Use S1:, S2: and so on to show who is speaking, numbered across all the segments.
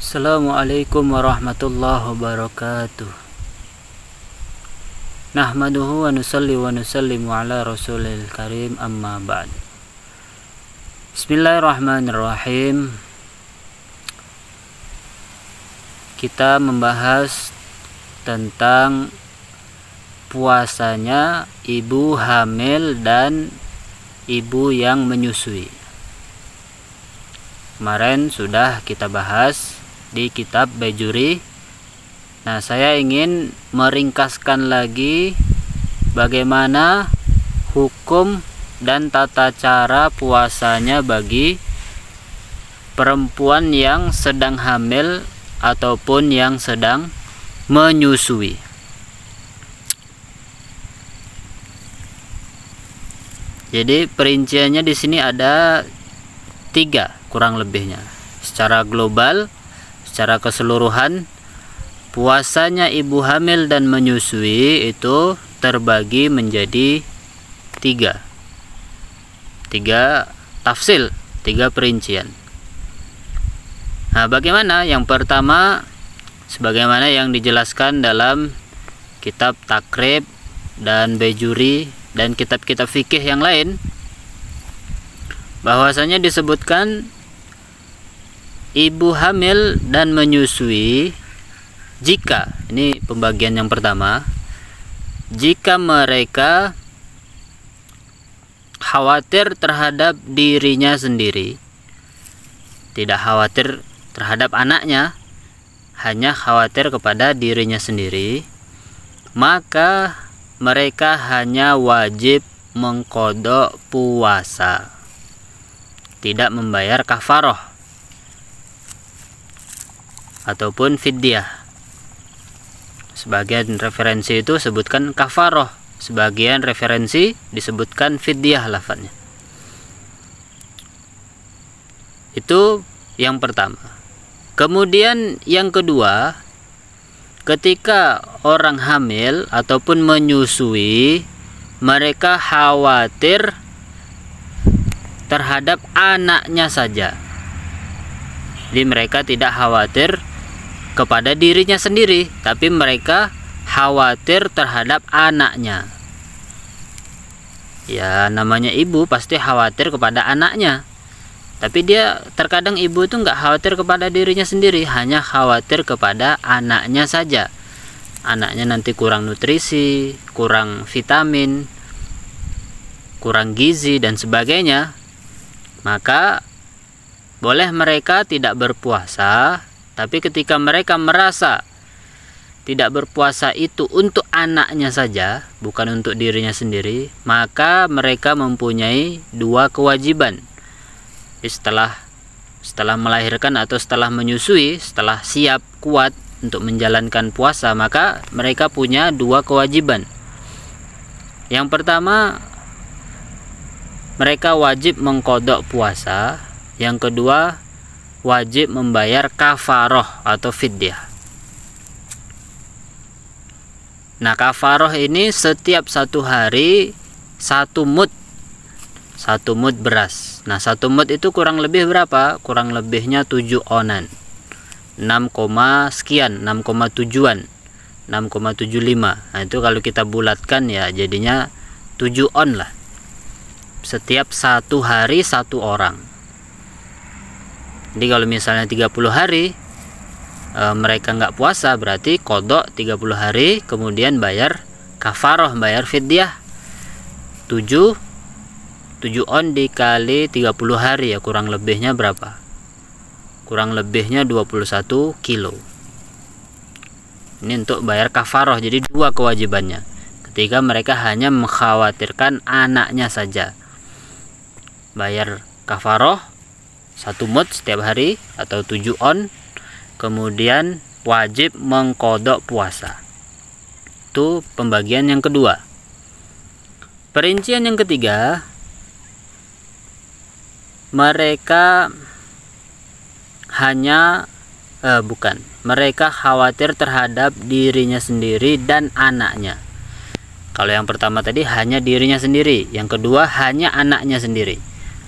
S1: Assalamualaikum warahmatullahi wabarakatuh. Nahmaduhu wa nusalli wa nusallimu ala rasulil karim, amma ba'd. Bismillahirrahmanirrahim. Kita membahas tentang puasanya ibu hamil dan ibu yang menyusui. Kemarin sudah kita bahas di kitab Bajuri. Nah, saya ingin meringkaskan lagi bagaimana hukum dan tata cara puasanya bagi perempuan yang sedang hamil ataupun yang sedang menyusui. Jadi perinciannya di sini ada 3 kurang lebihnya. Secara global, secara keseluruhan, puasanya ibu hamil dan menyusui itu terbagi menjadi 3 tafsil, 3 perincian. Nah, bagaimana? Yang pertama, sebagaimana yang dijelaskan dalam kitab Takrib dan Bajuri dan kitab-kitab fikih yang lain, bahwasanya disebutkan ibu hamil dan menyusui jika, ini pembagian yang pertama, jika mereka khawatir terhadap dirinya sendiri, tidak khawatir terhadap anaknya, hanya khawatir kepada dirinya sendiri, maka mereka hanya wajib mengqadha puasa, tidak membayar kafaroh ataupun fidyah. Sebagian referensi itu sebutkan kafaroh, sebagian referensi disebutkan fidyah lafadznya. Itu yang pertama. Kemudian yang kedua, ketika orang hamil ataupun menyusui, mereka khawatir terhadap anaknya saja. Jadi mereka tidak khawatir kepada dirinya sendiri, tapi mereka khawatir terhadap anaknya. Ya, namanya ibu pasti khawatir kepada anaknya. Tapi dia terkadang ibu itu nggak khawatir kepada dirinya sendiri, hanya khawatir kepada anaknya saja. Anaknya nanti kurang nutrisi, kurang vitamin, kurang gizi dan sebagainya. Maka boleh mereka tidak berpuasa, tapi ketika mereka merasa tidak berpuasa itu untuk anaknya saja, bukan untuk dirinya sendiri, maka mereka mempunyai 2 kewajiban. Setelah melahirkan atau setelah menyusui, setelah siap kuat untuk menjalankan puasa, maka mereka punya 2 kewajiban. Yang pertama, mereka wajib mengqadha puasa. Yang kedua, wajib membayar kafaroh atau fidyah. Nah, kafaroh ini setiap 1 hari 1 mud beras. Nah, 1 mud itu kurang lebih berapa? Kurang lebihnya 7 onan, 6, sekian, 6,7an, 6,75. Nah, itu kalau kita bulatkan ya jadinya 7 on lah. Setiap 1 hari 1 orang. Jadi kalau misalnya 30 hari mereka nggak puasa, berarti qadha 30 hari, kemudian bayar kafaroh, bayar fidyah. 7 on dikali 30 hari ya kurang lebihnya berapa? Kurang lebihnya 21 kilo. Ini untuk bayar kafaroh, jadi 2 kewajibannya. Ketika mereka hanya mengkhawatirkan anaknya saja, bayar kafaroh 1 mud setiap hari atau 7 on, kemudian wajib mengqadha puasa. Itu pembagian yang kedua. Perincian yang ketiga, mereka mereka khawatir terhadap dirinya sendiri dan anaknya. Kalau yang pertama tadi hanya dirinya sendiri, yang kedua hanya anaknya sendiri.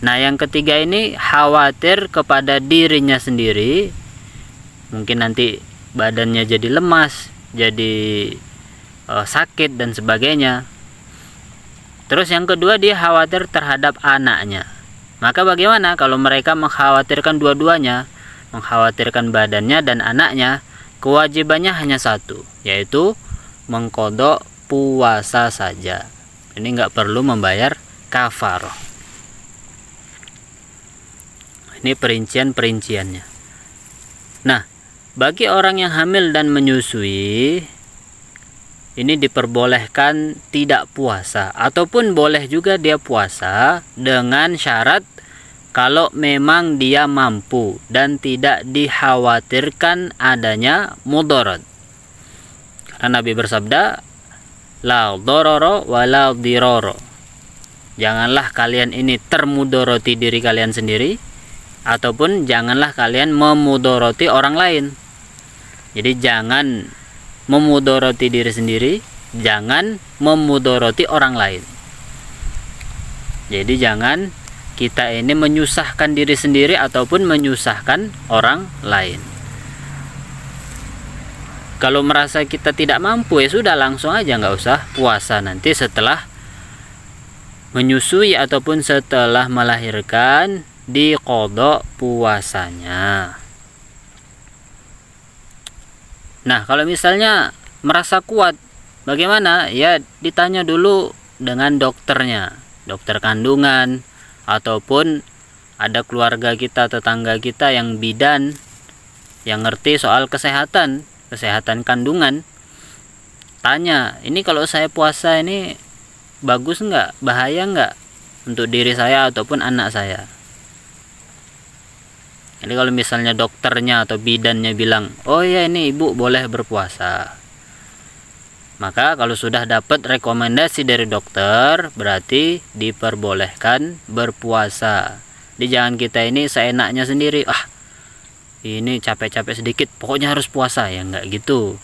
S1: Nah, yang ketiga ini khawatir kepada dirinya sendiri mungkin nanti badannya jadi lemas, jadi sakit dan sebagainya. Terus yang kedua, dia khawatir terhadap anaknya. Maka bagaimana kalau mereka mengkhawatirkan dua-duanya, mengkhawatirkan badannya dan anaknya? Kewajibannya hanya satu, yaitu mengqadha puasa saja. Ini nggak perlu membayar kafarah. Ini perincian-perinciannya. Nah, bagi orang yang hamil dan menyusui, ini diperbolehkan tidak puasa, ataupun boleh juga dia puasa dengan syarat kalau memang dia mampu dan tidak dikhawatirkan adanya mudarat. Karena Nabi bersabda, la dharara wa la dirara. Janganlah kalian ini termudarati diri kalian sendiri, ataupun janganlah kalian memudarati orang lain. Jadi jangan memudarati diri sendiri, jangan memudarati orang lain. Jadi jangan kita ini menyusahkan diri sendiri ataupun menyusahkan orang lain. Kalau merasa kita tidak mampu, ya sudah, langsung aja, nggak usah puasa nanti setelah menyusui ataupun setelah melahirkan, diqadha puasanya. Nah, kalau misalnya merasa kuat, bagaimana? Ya ditanya dulu dengan dokternya, dokter kandungan, ataupun ada keluarga kita, tetangga kita yang bidan, yang ngerti soal kesehatan kandungan. Tanya, ini kalau saya puasa ini bagus nggak, bahaya nggak untuk diri saya ataupun anak saya? Jadi kalau misalnya dokternya atau bidannya bilang, oh ya ini ibu boleh berpuasa, maka kalau sudah dapat rekomendasi dari dokter, berarti diperbolehkan berpuasa. Jadi jangan kita ini seenaknya sendiri, ini capek-capek sedikit pokoknya harus puasa, ya enggak gitu.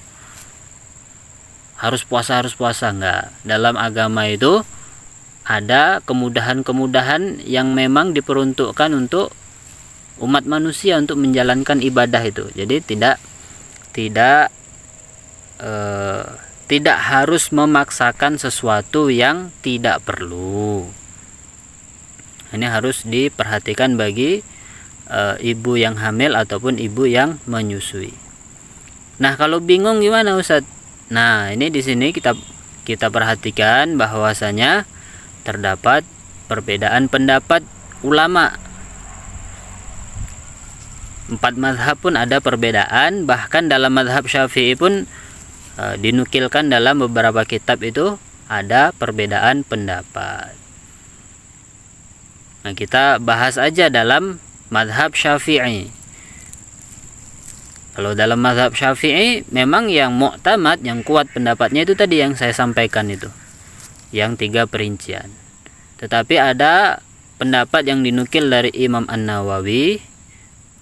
S1: Harus puasa enggak. Dalam agama itu ada kemudahan-kemudahan yang memang diperuntukkan untuk umat manusia untuk menjalankan ibadah itu. Jadi tidak harus memaksakan sesuatu yang tidak perlu. Ini harus diperhatikan bagi ibu yang hamil ataupun ibu yang menyusui. Nah, kalau bingung gimana, Ustadz? Nah, ini di sini kita perhatikan bahwasanya terdapat perbedaan pendapat ulama. 4 mazhab pun ada perbedaan, bahkan dalam mazhab Syafi'i pun dinukilkan dalam beberapa kitab itu ada perbedaan pendapat. Nah, kita bahas aja dalam mazhab Syafi'i. Kalau dalam mazhab Syafi'i memang yang mu'tamad, yang kuat pendapatnya itu tadi yang saya sampaikan itu, yang 3 perincian. Tetapi ada pendapat yang dinukil dari Imam An-Nawawi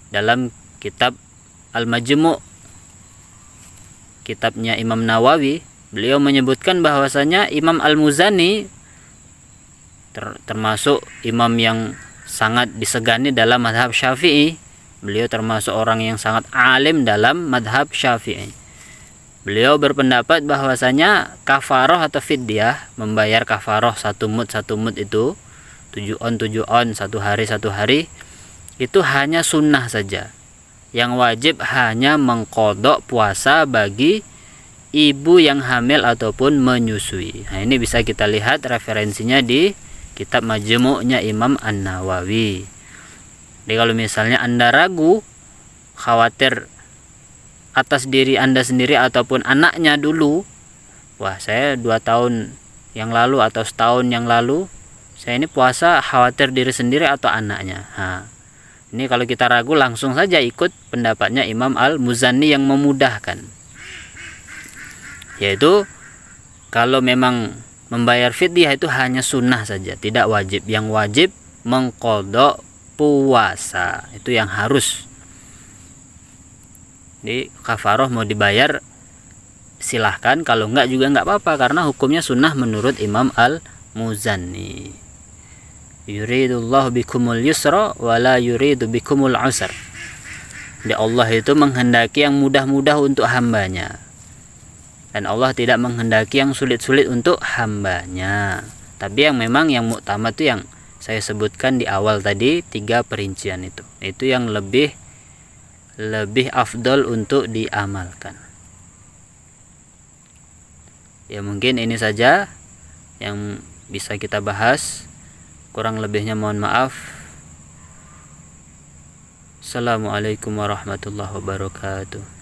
S1: dalam kitab Al-Majmu', kitabnya Imam Nawawi. Beliau menyebutkan bahwasanya Imam Al-Muzani termasuk imam yang sangat disegani dalam mazhab Syafi'i. Beliau termasuk orang yang sangat alim dalam mazhab Syafi'i. Beliau berpendapat bahwasanya kafaroh atau fidyah, membayar kafaroh 1 mud itu 7 on 1 hari, itu hanya sunnah saja. Yang wajib hanya mengqadha puasa bagi ibu yang hamil ataupun menyusui. Nah, ini bisa kita lihat referensinya di kitab Majmu'nya Imam An-Nawawi. Jadi kalau misalnya Anda ragu, khawatir atas diri Anda sendiri ataupun anaknya dulu, wah saya 2 tahun yang lalu atau setahun yang lalu saya ini puasa, khawatir diri sendiri atau anaknya. Ini kalau kita ragu, langsung saja ikut pendapatnya Imam Al-Muzani yang memudahkan, yaitu kalau memang membayar fidyah itu hanya sunnah saja, tidak wajib. Yang wajib mengqadha puasa, itu yang harus. Jadi kafaroh mau dibayar silahkan, kalau enggak juga enggak apa-apa, karena hukumnya sunnah menurut Imam Al-Muzani. Yuridullahu bikumul yusra wa la yuridu bikumul usra. Allah itu menghendaki yang mudah-mudah untuk hambanya, dan Allah tidak menghendaki yang sulit-sulit untuk hambanya. Tapi yang memang yang muktamad itu yang saya sebutkan di awal tadi, 3 perincian itu yang lebih afdol untuk diamalkan. Ya mungkin ini saja yang bisa kita bahas, kurang lebihnya mohon maaf. Assalamualaikum warahmatullahi wabarakatuh.